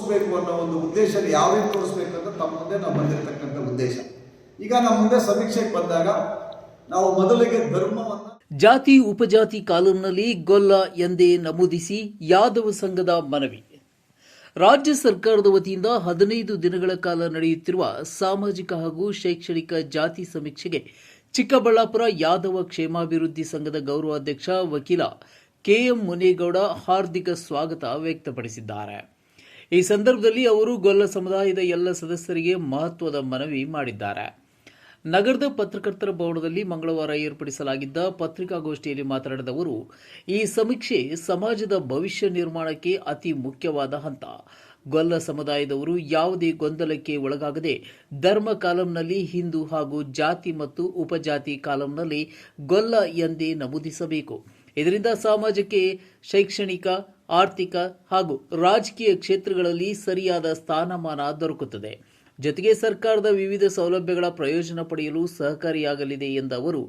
ತೋರಿಸ್ಬೇಕು ಅನ್ನೋ ಒಂದು ಉದ್ದೇಶ ಯಾವ್ದು ತೋರಿಸ್ಬೇಕು ಅಂತ ತಮ್ಮ ಮುಂದೆ ನಾವು ಬಂದಿರತಕ್ಕಂಥ ಉದ್ದೇಶ. ಈಗ ನಮ್ಮ ಮುಂದೆ ಸಮೀಕ್ಷೆಗೆ ಬಂದಾಗ ನಾವು ಮೊದಲಿಗೆ ಧರ್ಮವನ್ನು ಜಾತಿ ಉಪಜಾತಿ ಕಾಲಂನಲ್ಲಿ ಗೊಲ್ಲ ಎಂದೇ ನಮೂದಿಸಿ ಯಾದವ ಸಂಘದ ಮನವಿ. ರಾಜ್ಯ ಸರ್ಕಾರದ ವತಿಯಿಂದ 15 ದಿನಗಳ ಕಾಲ ನಡೆಯುತ್ತಿರುವ ಸಾಮಾಜಿಕ ಹಾಗೂ ಶೈಕ್ಷಣಿಕ ಜಾತಿ ಸಮೀಕ್ಷೆಗೆ ಚಿಕ್ಕಬಳ್ಳಾಪುರ ಯಾದವ ಕ್ಷೇಮಾಭಿವೃದ್ಧಿ ಸಂಘದ ಗೌರವಾಧ್ಯಕ್ಷ ವಕೀಲ ಕೆಎಂ ಮುನೇಗೌಡ ಹಾರ್ದಿಕ ಸ್ವಾಗತ ವ್ಯಕ್ತಪಡಿಸಿದ್ದಾರೆ. ಈ ಸಂದರ್ಭದಲ್ಲಿ ಅವರು ಗೊಲ್ಲ ಸಮುದಾಯದ ಎಲ್ಲ ಸದಸ್ಯರಿಗೆ ಮಹತ್ವದ ಮನವಿ ಮಾಡಿದ್ದಾರೆ. ನಗರದ ಪತ್ರಕರ್ತರ ಭವನದಲ್ಲಿ ಮಂಗಳವಾರ ಏರ್ಪಡಿಸಲಾಗಿದ್ದ ಪತ್ರಿಕಾಗೋಷ್ಠಿಯಲ್ಲಿ ಮಾತನಾಡಿದ ಅವರು, ಈ ಸಮೀಕ್ಷೆ ಸಮಾಜದ ಭವಿಷ್ಯ ನಿರ್ಮಾಣಕ್ಕೆ ಅತಿ ಮುಖ್ಯವಾದ ಹಂತ. ಗೊಲ್ಲ ಸಮುದಾಯದವರು ಯಾವುದೇ ಗೊಂದಲಕ್ಕೆ ಒಳಗಾಗದೆ ಧರ್ಮ ಕಾಲಂನಲ್ಲಿ ಹಿಂದೂ ಹಾಗೂ ಜಾತಿ ಮತ್ತು ಉಪಜಾತಿ ಕಾಲಂನಲ್ಲಿ ಗೊಲ್ಲ ಎಂದೇ ನಮೂದಿಸಬೇಕು. ಇದರಿಂದ ಸಮಾಜಕ್ಕೆ ಶೈಕ್ಷಣಿಕ, ಆರ್ಥಿಕ ಹಾಗೂ ರಾಜಕೀಯ ಕ್ಷೇತ್ರಗಳಲ್ಲಿ ಸರಿಯಾದ ಸ್ಥಾನಮಾನ ದೊರಕುತ್ತದೆ. ಜೊತೆಗೆ ಸರ್ಕಾರದ ವಿವಿಧ ಸೌಲಭ್ಯಗಳ ಪ್ರಯೋಜನ ಪಡೆಯಲು ಸಹಕಾರಿಯಾಗಲಿದೆ ಎಂದ ಅವರು,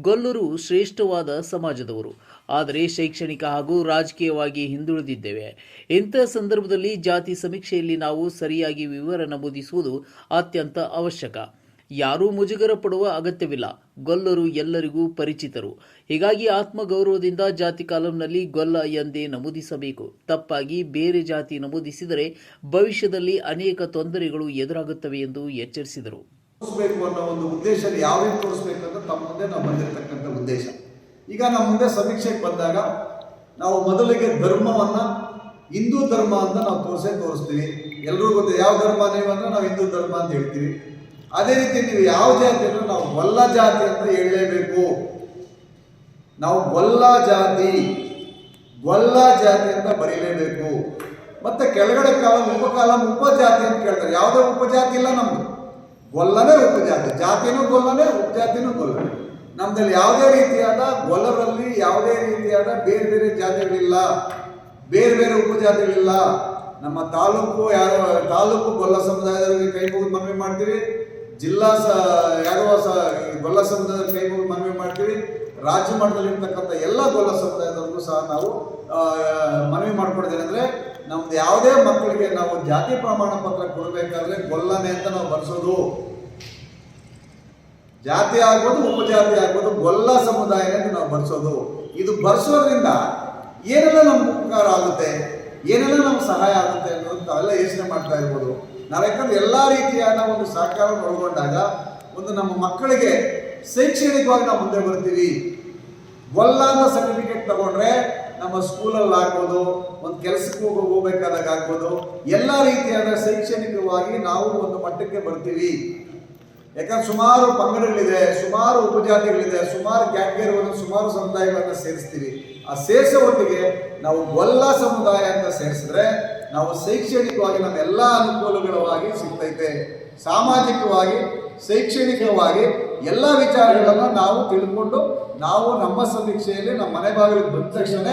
ಗೊಲ್ಲರು ಶ್ರೇಷ್ಠವಾದ ಸಮಾಜದವರು, ಆದರೆ ಶೈಕ್ಷಣಿಕ ಹಾಗೂ ರಾಜಕೀಯವಾಗಿ ಹಿಂದುಳಿದಿದ್ದೇವೆ. ಇಂಥ ಸಂದರ್ಭದಲ್ಲಿ ಜಾತಿ ಸಮೀಕ್ಷೆಯಲ್ಲಿ ನಾವು ಸರಿಯಾಗಿ ವಿವರ ನಮೂದಿಸುವುದು ಅತ್ಯಂತ ಅವಶ್ಯಕ. ಯಾರೂ ಮುಜುಗರ ಪಡುವ ಅಗತ್ಯವಿಲ್ಲ. ಗೊಲ್ಲರು ಎಲ್ಲರಿಗೂ ಪರಿಚಿತರು. ಹೀಗಾಗಿ ಆತ್ಮಗೌರವದಿಂದ ಜಾತಿ ಕಾಲಂನಲ್ಲಿ ಗೊಲ್ಲ ಎಂದೇ ನಮೂದಿಸಬೇಕು. ತಪ್ಪಾಗಿ ಬೇರೆ ಜಾತಿ ನಮೂದಿಸಿದರೆ ಭವಿಷ್ಯದಲ್ಲಿ ಅನೇಕ ತೊಂದರೆಗಳು ಎದುರಾಗುತ್ತವೆ ಎಂದು ಎಚ್ಚರಿಸಿದರು. ತೋರಿಸಬೇಕು ಅನ್ನೋ ಒಂದು ಉದ್ದೇಶ ಯಾವ್ದು ತೋರಿಸಬೇಕು ಅಂತ ತಮ್ಮ ಮುಂದೆ ನಾವು ಬಂದಿರತಕ್ಕಂಥ ಉದ್ದೇಶ. ಈಗ ನಮ್ಮ ಮುಂದೆ ಸಮೀಕ್ಷೆಗೆ ಬಂದಾಗ ನಾವು ಮೊದಲಿಗೆ ಧರ್ಮವನ್ನು ಹಿಂದೂ ಧರ್ಮ ಅಂತ ನಾವು ತೋರಿಸ್ತೀವಿ. ಎಲ್ಲರೂ ಗೊತ್ತಿದೆ ಯಾವ ಧರ್ಮ ನೀವು ಅಂದ್ರೆ ನಾವು ಹಿಂದೂ ಧರ್ಮ ಅಂತ ಹೇಳ್ತೀವಿ. ಅದೇ ರೀತಿ ನೀವು ಯಾವ ಜಾತಿ ಅಂದ್ರೆ ನಾವು ಗೊಲ್ಲ ಜಾತಿ ಅಂತ ಹೇಳಲೇಬೇಕು. ನಾವು ಗೊಲ್ಲ ಜಾತಿ ಅಂತ ಬರೀಲೇಬೇಕು. ಮತ್ತೆ ಕೆಳಗಡೆ ಕಾಲಂ ಉಪಜಾತಿ ಅಂತ ಕೇಳ್ತಾರೆ. ಯಾವುದೇ ಉಪಜಾತಿ ಇಲ್ಲ ನಮ್ದು, ಗೊಲ್ಲನೇ ಉಪಜಾತಿ. ಜಾತಿನೂ ಗೊಲ್ಲನೇ, ಉಪಜಾತಿನೂ ಗೊಲ್ಲನೇ. ನಮ್ದಲ್ಲಿ ಯಾವುದೇ ರೀತಿಯಾದ ಗೊಲ್ಲರಲ್ಲಿ ಯಾವುದೇ ರೀತಿಯಾದ ಬೇರೆ ಬೇರೆ ಜಾತಿಗಳಿಲ್ಲ, ಬೇರೆ ಬೇರೆ ಉಪಜಾತಿಗಳಿಲ್ಲ. ನಮ್ಮ ತಾಲೂಕು ಗೊಲ್ಲ ಸಮುದಾಯದವರಿಗೆ ಕೈ ಮುಗಿದು ಮನವಿ ಮಾಡ್ತೀವಿ. ಜಿಲ್ಲಾ ಯಾದವ ಗೊಲ್ಲ ಸಮುದಾಯದ ಕೈ ಮುಗಿದು ಮನವಿ ಮಾಡ್ತೀವಿ. ರಾಜ್ಯ ಮಟ್ಟದಲ್ಲಿ ಇರ್ತಕ್ಕಂಥ ಎಲ್ಲ ಗೊಲ್ಲ ಸಮುದಾಯದವರಿಗೂ ಸಹ ನಾವು ಮನವಿ ಮಾಡ್ಕೊಡೋದೇನೆಂದ್ರೆ, ನಮ್ದು ಯಾವುದೇ ಮಕ್ಕಳಿಗೆ ನಾವು ಜಾತಿ ಪ್ರಮಾಣ ಪತ್ರ ಕೊಡಬೇಕಾದ್ರೆ ಗೊಲ್ಲನೆ ಅಂತ ನಾವು ಬರ್ಸೋದು. ಜಾತಿ ಆಗ್ಬೋದು, ಉಪಜಾತಿ ಆಗ್ಬೋದು, ಗೊಲ್ಲ ಸಮುದಾಯ ಅಂತ ನಾವು ಬರ್ಸೋದು. ಇದು ಬರ್ಸೋದ್ರಿಂದ ಏನೆಲ್ಲ ನಮ್ಗೆ ಉಪಕಾರ ಆಗುತ್ತೆ, ಏನೆಲ್ಲ ನಮ್ಗೆ ಸಹಾಯ ಆಗುತ್ತೆ ಅನ್ನೋದು ತಾವೆಲ್ಲ ಯೋಚನೆ ಮಾಡ್ತಾ ಇರ್ಬೋದು. ನಾವು ಯಾಕಂದ್ರೆ ಎಲ್ಲ ರೀತಿಯಾದ ಒಂದು ಸಹಕಾರವನ್ನು ಒಳಗೊಂಡಾಗ ಒಂದು ನಮ್ಮ ಮಕ್ಕಳಿಗೆ ಶೈಕ್ಷಣಿಕವಾಗಿ ನಾವು ಮುಂದೆ ಬರ್ತೀವಿ. ಗೊಲ್ಲ ಅಂತ ಸರ್ಟಿಫಿಕೇಟ್ ತಗೊಂಡ್ರೆ ನಮ್ಮ ಸ್ಕೂಲಲ್ಲಿ ಆಗ್ಬೋದು, ಒಂದು ಕೆಲಸಕ್ಕೆ ಹೋಗಬೇಕಾದಾಗ ಆಗ್ಬೋದು, ಎಲ್ಲ ರೀತಿಯಾದ ಶೈಕ್ಷಣಿಕವಾಗಿ ನಾವು ಒಂದು ಮಟ್ಟಕ್ಕೆ ಬರ್ತೀವಿ. ಯಾಕಂದ್ರೆ ಸುಮಾರು ಪಂಗಡಗಳಿದೆ, ಸುಮಾರು ಉಪಜಾತಿಗಳಿದೆ, ಸುಮಾರು ಕ್ಯಾಟಗರಿಗಳನ್ನು, ಸುಮಾರು ಸಮುದಾಯಗಳನ್ನು ಸೇರಿಸ್ತೀವಿ. ಆ ಸೇರಿಸೋ ಒಟ್ಟಿಗೆ ನಾವು ಗೊಲ್ಲ ಸಮುದಾಯ ಅಂತ ಸೇರಿಸಿದ್ರೆ ನಾವು ಶೈಕ್ಷಣಿಕವಾಗಿ ನಮ್ಮೆಲ್ಲ ಅನುಕೂಲಗಳವಾಗಿ ಸಿಗ್ತೈತೆ. ಸಾಮಾಜಿಕವಾಗಿ, ಶೈಕ್ಷಣಿಕವಾಗಿ ಎಲ್ಲ ವಿಚಾರಗಳನ್ನು ನಾವು ತಿಳ್ಕೊಂಡು ನಾವು ನಮ್ಮ ಸಮೀಕ್ಷೆಯಲ್ಲಿ ನಮ್ಮ ಮನೆ ಬಾಗಿಲಿಗೆ ಬಂದ ತಕ್ಷಣ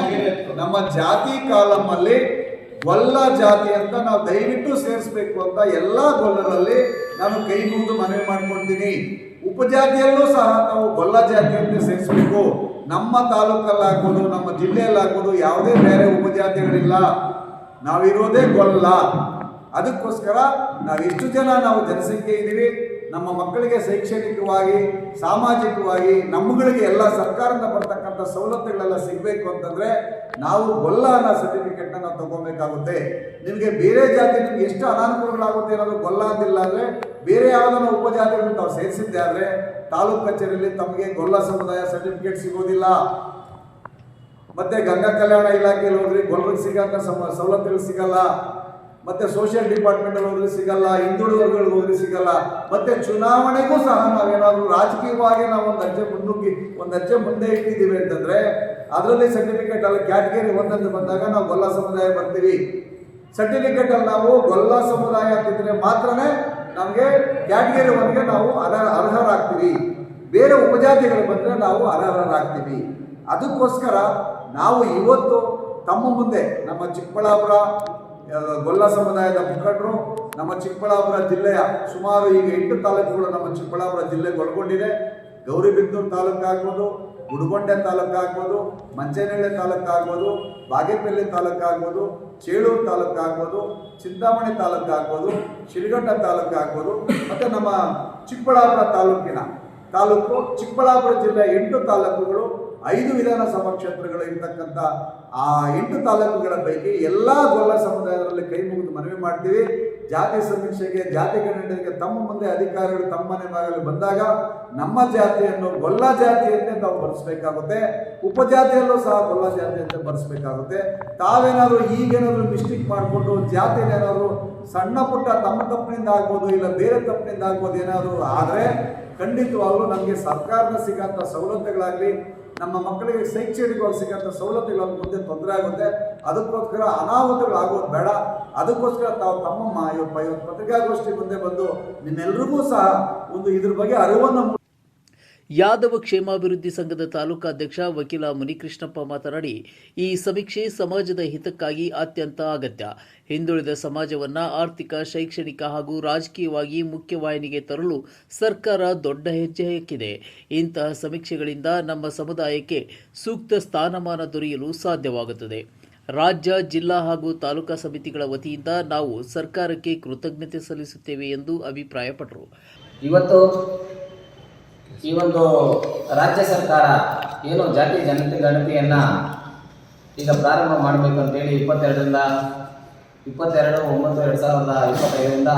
ನಮ್ಮ ಜಾತಿ ಕಾಲಮಲ್ಲಿ ಗೊಲ್ಲ ಜಾತಿ ಅಂತ ನಾವು ದಯವಿಟ್ಟು ಸೇರಿಸ್ಬೇಕು ಅಂತ ಎಲ್ಲ ಗೊಲ್ಲರಲ್ಲಿ ನಾನು ಕೈ ಮುಗಿದು ಮನವಿ ಮಾಡ್ಕೊಳ್ತೀನಿ. ಉಪಜಾತಿಯಲ್ಲೂ ಸಹ ನಾವು ಗೊಲ್ಲ ಜಾತಿ ಅಂತ ಸೇರಿಸಬೇಕು. ನಮ್ಮ ತಾಲೂಕಲ್ಲಾಗ್ಬೋದು, ನಮ್ಮ ಜಿಲ್ಲೆಯಲ್ಲಾಗ್ಬೋದು ಯಾವುದೇ ಬೇರೆ ಉಪಜಾತಿಗಳಿಲ್ಲ, ನಾವಿರೋದೇ ಗೊಲ್ಲ. ಅದಕ್ಕೋಸ್ಕರ ನಾವೆಷ್ಟು ಜನ ನಾವು ಜನಸಂಖ್ಯೆ ಇದ್ದೀವಿ, ನಮ್ಮ ಮಕ್ಕಳಿಗೆ ಶೈಕ್ಷಣಿಕವಾಗಿ, ಸಾಮಾಜಿಕವಾಗಿ ನಮ್ಮಗಳಿಗೆ ಎಲ್ಲ ಸರ್ಕಾರದಿಂದ ಬರ್ತಕ್ಕಂಥ ಸವಲತ್ತುಗಳೆಲ್ಲ ಸಿಗಬೇಕು ಅಂತಂದರೆ ನಾವು ಗೊಲ್ಲ ಅನ್ನೋ ಸರ್ಟಿಫಿಕೇಟ್ನ ನಾವು ತಗೋಬೇಕಾಗುತ್ತೆ. ನಿಮಗೆ ಬೇರೆ ಜಾತಿ ನಿಮ್ಗೆ ಎಷ್ಟು ಅನಾನುಕೂಲಗಳಾಗುತ್ತೆ ಅನ್ನೋದು ಗೊಲ್ಲ ಅಂತಿಲ್ಲ ಅಂದರೆ, ಬೇರೆ ಯಾವುದನ್ನು ಉಪಜಾತಿಗಳನ್ನು ತಾವು ಸೇರಿಸಿದ್ದೆ ಆದರೆ ತಾಲೂಕು ಕಚೇರಿಯಲ್ಲಿ ತಮಗೆ ಗೊಲ್ಲ ಸಮುದಾಯ ಸರ್ಟಿಫಿಕೇಟ್ ಸಿಗೋದಿಲ್ಲ. ಮತ್ತೆ ಗಂಗಾ ಕಲ್ಯಾಣ ಇಲಾಖೆಯಲ್ಲಿ ಹೋದ್ರಿ ಗೊಲ್ಲರಿಗೆ ಸಿಗೋಂಥ ಸವಲತ್ತುಗಳು ಸಿಗಲ್ಲ. ಮತ್ತೆ ಸೋಷಿಯಲ್ ಡಿಪಾರ್ಟ್ಮೆಂಟಲ್ಲಿ ಹೋದ್ರೆ ಸಿಗಲ್ಲ, ಹಿಂದುಳಿದ ವರ್ಗಗಳಿಗೆ ಹೋದ್ರೆ ಸಿಗಲ್ಲ. ಮತ್ತೆ ಚುನಾವಣೆಗೂ ಸಹ ನಾವೇನಾದರೂ ರಾಜಕೀಯವಾಗಿ ನಾವು ಒಂದು ಹೆಜ್ಜೆ ಮುಂದೆ ಇಟ್ಟಿದ್ದೀವಿ ಅಂತಂದ್ರೆ ಅದರಲ್ಲಿ ಸರ್ಟಿಫಿಕೇಟ್ ಅಲ್ಲಿ ಕ್ಯಾಟಗರಿ 1 ಅಂತ ಬಂದಾಗ ನಾವು ಗೊಲ್ಲ ಸಮುದಾಯ ಬರ್ತೀವಿ. ಸರ್ಟಿಫಿಕೇಟ್ ಅಲ್ಲಿ ನಾವು ಗೊಲ್ಲ ಸಮುದಾಯ ಅಂತಿದ್ರೆ ಮಾತ್ರನೇ ನಮಗೆ ಕ್ಯಾಟಗರಿ 1ಗೆ ನಾವು ಅರ್ಹರಾಗ್ತೀವಿ. ಬೇರೆ ಉಪಜಾತಿಗಳು ಬಂದರೆ ನಾವು ಅರ್ಹರಾಗ್ತೀವಿ. ಅದಕ್ಕೋಸ್ಕರ ನಾವು ಇವತ್ತು ತಮ್ಮ ಮುಂದೆ ನಮ್ಮ ಚಿಕ್ಕಬಳ್ಳಾಪುರ ಗೊಲ್ಲ ಸಮುದಾಯದ ಮುಖಂಡರು, ನಮ್ಮ ಚಿಕ್ಕಬಳ್ಳಾಪುರ ಜಿಲ್ಲೆಯ ಸುಮಾರು ಈಗ 8 ತಾಲೂಕುಗಳು ನಮ್ಮ ಚಿಕ್ಕಬಳ್ಳಾಪುರ ಜಿಲ್ಲೆಗೆ ಒಳಗೊಂಡಿದೆ. ಗೌರಿಬಿದನೂರು ತಾಲೂಕು ಆಗ್ಬೋದು, ಗುಡಗೊಂಡೆ ತಾಲೂಕು ಆಗ್ಬೋದು, ಮಂಚೇನಹಳ್ಳಿ ತಾಲೂಕು ಆಗ್ಬೋದು, ಬಾಗೇಪಲ್ಲಿ ತಾಲೂಕು ಆಗ್ಬೋದು, ಚೇಳೂರು ತಾಲೂಕು ಆಗ್ಬೋದು, ಚಿಂತಾಮಣಿ ತಾಲೂಕು ಆಗ್ಬೋದು, ಶಿರಘಟ್ಟ ತಾಲೂಕು ಆಗ್ಬೋದು, ಮತ್ತು ನಮ್ಮ ಚಿಕ್ಕಬಳ್ಳಾಪುರ ಚಿಕ್ಕಬಳ್ಳಾಪುರ ಜಿಲ್ಲೆಯ 8 ತಾಲೂಕುಗಳು 5 ವಿಧಾನಸಭಾ ಕ್ಷೇತ್ರಗಳು ಇರ್ತಕ್ಕಂಥ ಆ 8 ತಾಲೂಕುಗಳ ಪೈಕಿ ಎಲ್ಲ ಗೊಲ್ಲ ಸಮುದಾಯದಲ್ಲಿ ಕೈ ಮುಗಿದು ಮನವಿ ಮಾಡ್ತೀವಿ. ಜಾತಿ ಸಮೀಕ್ಷೆಗೆ, ಜಾತಿ ಗಣನೆಗೆ ತಮ್ಮ ಮುಂದೆ ಅಧಿಕಾರಿಗಳು ತಮ್ಮ ಮನೆ ಬಾಗಿಲು ಬಂದಾಗ ನಮ್ಮ ಜಾತಿಯನ್ನು ಗೊಲ್ಲ ಜಾತಿಯಂತೆ ನಾವು ಬರೆಸಬೇಕಾಗುತ್ತೆ, ಉಪಜಾತಿಯಲ್ಲೂ ಸಹ ಗೊಲ್ಲ ಜಾತಿಯಂತೆ ಬರೆಸಬೇಕಾಗುತ್ತೆ. ತಾವೇನಾದರೂ ಈಗೇನಾದರೂ ಮಿಸ್ಟೇಕ್ ಮಾಡಿಕೊಂಡು ಜಾತಿಯೇನಾದರೂ ಸಣ್ಣ ಪುಟ್ಟ ತಮ್ಮ ತಪ್ಪಿನಿಂದ ಆಗ್ಬೋದು, ಇಲ್ಲ ಬೇರೆ ತಪ್ಪಿನಿಂದ ಆಗ್ಬೋದು ಏನಾದರೂ ಆದರೆ ಖಂಡಿತವಾಗ್ಲೂ ನಮಗೆ ಸರ್ಕಾರದ ಸಿಗೋಂಥ ಸವಲತ್ತುಗಳಾಗಲಿ, ನಮ್ಮ ಮಕ್ಕಳಿಗೆ ಶೈಕ್ಷಣಿಕವಾಗಿ ಸಿಗೋಂಥ ಸವಲತ್ತುಗಳ ಮುಂದೆ ತೊಂದರೆ ಆಗುತ್ತೆ. ಅದಕ್ಕೋಸ್ಕರ ಅನಾಹುತಗಳಾಗೋದು ಬೇಡ. ಅದಕ್ಕೋಸ್ಕರ ತಾವು ತಮ್ಮ ಇವತ್ತು ಪತ್ರಿಕಾಗೋಷ್ಠಿ ಮುಂದೆ ಬಂದು ನಿಮ್ಮೆಲ್ಲರಿಗೂ ಸಹ ಇದ್ರ ಬಗ್ಗೆ ಅರಿವನ್ನು ಯಾದವ ಕ್ಷೇಮಾಭಿವೃದ್ಧಿ ಸಂಘದ ತಾಲೂಕಾಧ್ಯಕ್ಷ ವಕೀಲ ಮುನಿಕೃಷ್ಣಪ್ಪ ಮಾತನಾಡಿ, ಈ ಸಮೀಕ್ಷೆ ಸಮಾಜದ ಹಿತಕ್ಕಾಗಿ ಅತ್ಯಂತ ಅಗತ್ಯ. ಹಿಂದುಳಿದ ಸಮಾಜವನ್ನು ಆರ್ಥಿಕ, ಶೈಕ್ಷಣಿಕ ಹಾಗೂ ರಾಜಕೀಯವಾಗಿ ಮುಖ್ಯವಾಹಿನಿಗೆ ತರಲು ಸರ್ಕಾರ ದೊಡ್ಡ ಹೆಜ್ಜೆ ಹಾಕಿದೆ. ಇಂತಹ ಸಮೀಕ್ಷೆಗಳಿಂದ ನಮ್ಮ ಸಮುದಾಯಕ್ಕೆ ಸೂಕ್ತ ಸ್ಥಾನಮಾನ ದೊರೆಯಲು ಸಾಧ್ಯವಾಗುತ್ತದೆ. ರಾಜ್ಯ, ಜಿಲ್ಲಾ ಹಾಗೂ ತಾಲೂಕಾ ಸಮಿತಿಗಳ ವತಿಯಿಂದ ನಾವು ಸರ್ಕಾರಕ್ಕೆ ಕೃತಜ್ಞತೆ ಸಲ್ಲಿಸುತ್ತೇವೆ ಎಂದು ಅಭಿಪ್ರಾಯಪಟ್ಟರು. ಇವತ್ತು ಈ ಒಂದು ರಾಜ್ಯ ಸರ್ಕಾರ ಏನು ಜಾತಿ ಗಣತಿಯನ್ನು ಈಗ ಪ್ರಾರಂಭ ಮಾಡಬೇಕು ಅಂತೇಳಿ 22/9/2025ರಿಂದ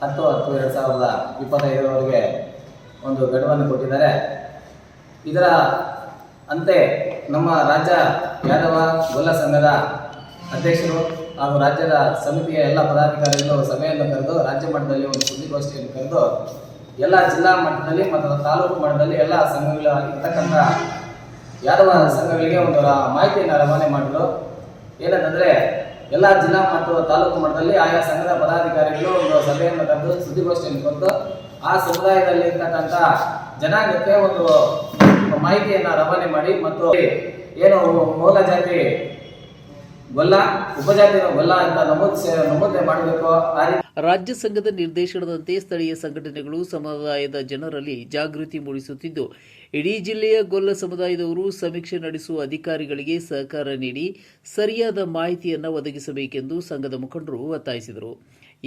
10/10/2025ವರೆಗೆ ಒಂದು ಗಡುವನ್ನು ಕೊಟ್ಟಿದ್ದಾರೆ. ಇದರ ಅಂತೆ ನಮ್ಮ ರಾಜ್ಯ ಯಾದವ ಗೊಲ್ಲ ಸಂಘದ ಅಧ್ಯಕ್ಷರು ಹಾಗೂ ರಾಜ್ಯದ ಸಮಿತಿಯ ಎಲ್ಲ ಪದಾಧಿಕಾರಿಗಳು ಸಭೆಯನ್ನು ಕರೆದು ರಾಜ್ಯ ಮಟ್ಟದಲ್ಲಿ ಒಂದು ಸುದ್ದಿಗೋಷ್ಠಿಯನ್ನು ಕರೆದು ಎಲ್ಲ ಜಿಲ್ಲಾ ಮಟ್ಟದಲ್ಲಿ ಮತ್ತು ತಾಲೂಕು ಮಟ್ಟದಲ್ಲಿ ಎಲ್ಲ ಸಂಘಗಳು ಇರ್ತಕ್ಕಂಥ ಯಾದವ ಸಂಘಗಳಿಗೆ ಒಂದು ಮಾಹಿತಿಯನ್ನು ರವಾನೆ ಮಾಡಲು ಏನಂತಂದರೆ ಎಲ್ಲ ಜಿಲ್ಲಾ ಮತ್ತು ತಾಲೂಕು ಮಟ್ಟದಲ್ಲಿ ಆಯಾ ಸಂಘದ ಪದಾಧಿಕಾರಿಗಳು ಒಂದು ಸಭೆಯನ್ನು ಕರೆದು ಸುದ್ದಿಗೋಷ್ಠಿಯನ್ನು ಕರೆದು ಆ ಸಮುದಾಯದಲ್ಲಿ ಇರ್ತಕ್ಕಂಥ ಜನಾಂಗಕ್ಕೆ ಒಂದು ಮಾಹಿತಿಯನ್ನು ರವಾನೆ ಮಾಡಿ ಮತ್ತು ಏನು ಮೂಲ ಜಾತಿ ಗೊಲ್ಲ, ಉಪಜಾತಿಯ ಗೊಲ್ಲ ಅಂತ ನಮೂದೆ ಮಾಡಬೇಕು. ರಾಜ್ಯ ಸಂಘದ ನಿರ್ದೇಶನದಂತೆ ಸ್ಥಳೀಯ ಸಂಘಟನೆಗಳು ಸಮುದಾಯದ ಜನರಲ್ಲಿ ಜಾಗೃತಿ ಮೂಡಿಸುತ್ತಿದ್ದು, ಇಡೀ ಜಿಲ್ಲೆಯ ಗೊಲ್ಲ ಸಮುದಾಯದವರು ಸಮೀಕ್ಷೆ ನಡೆಸುವ ಅಧಿಕಾರಿಗಳಿಗೆ ಸಹಕಾರ ನೀಡಿ ಸರಿಯಾದ ಮಾಹಿತಿಯನ್ನು ಒದಗಿಸಬೇಕೆಂದು ಸಂಘದ ಮುಖಂಡರು ಒತ್ತಾಯಿಸಿದರು.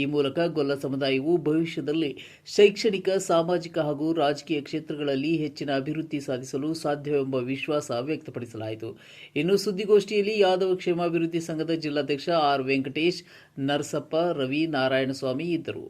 ಈ ಮೂಲಕ ಗೊಲ್ಲ ಸಮುದಾಯವು ಭವಿಷ್ಯದಲ್ಲಿ ಶೈಕ್ಷಣಿಕ, ಸಾಮಾಜಿಕ ಹಾಗೂ ರಾಜಕೀಯ ಕ್ಷೇತ್ರಗಳಲ್ಲಿ ಹೆಚ್ಚಿನ ಅಭಿವೃದ್ಧಿ ಸಾಧಿಸಲು ಸಾಧ್ಯವೆಂಬ ವಿಶ್ವಾಸ ವ್ಯಕ್ತಪಡಿಸಲಾಯಿತು. ಇನ್ನು ಸುದ್ದಿಗೋಷ್ಠಿಯಲ್ಲಿ ಯಾದವ ಕ್ಷೇಮಾಭಿವೃದ್ಧಿ ಸಂಘದ ಜಿಲ್ಲಾಧ್ಯಕ್ಷ ಆರ್ ವೆಂಕಟೇಶ್, ನರಸಪ್ಪ, ರವಿ, ನಾರಾಯಣಸ್ವಾಮಿ ಇದ್ದರು.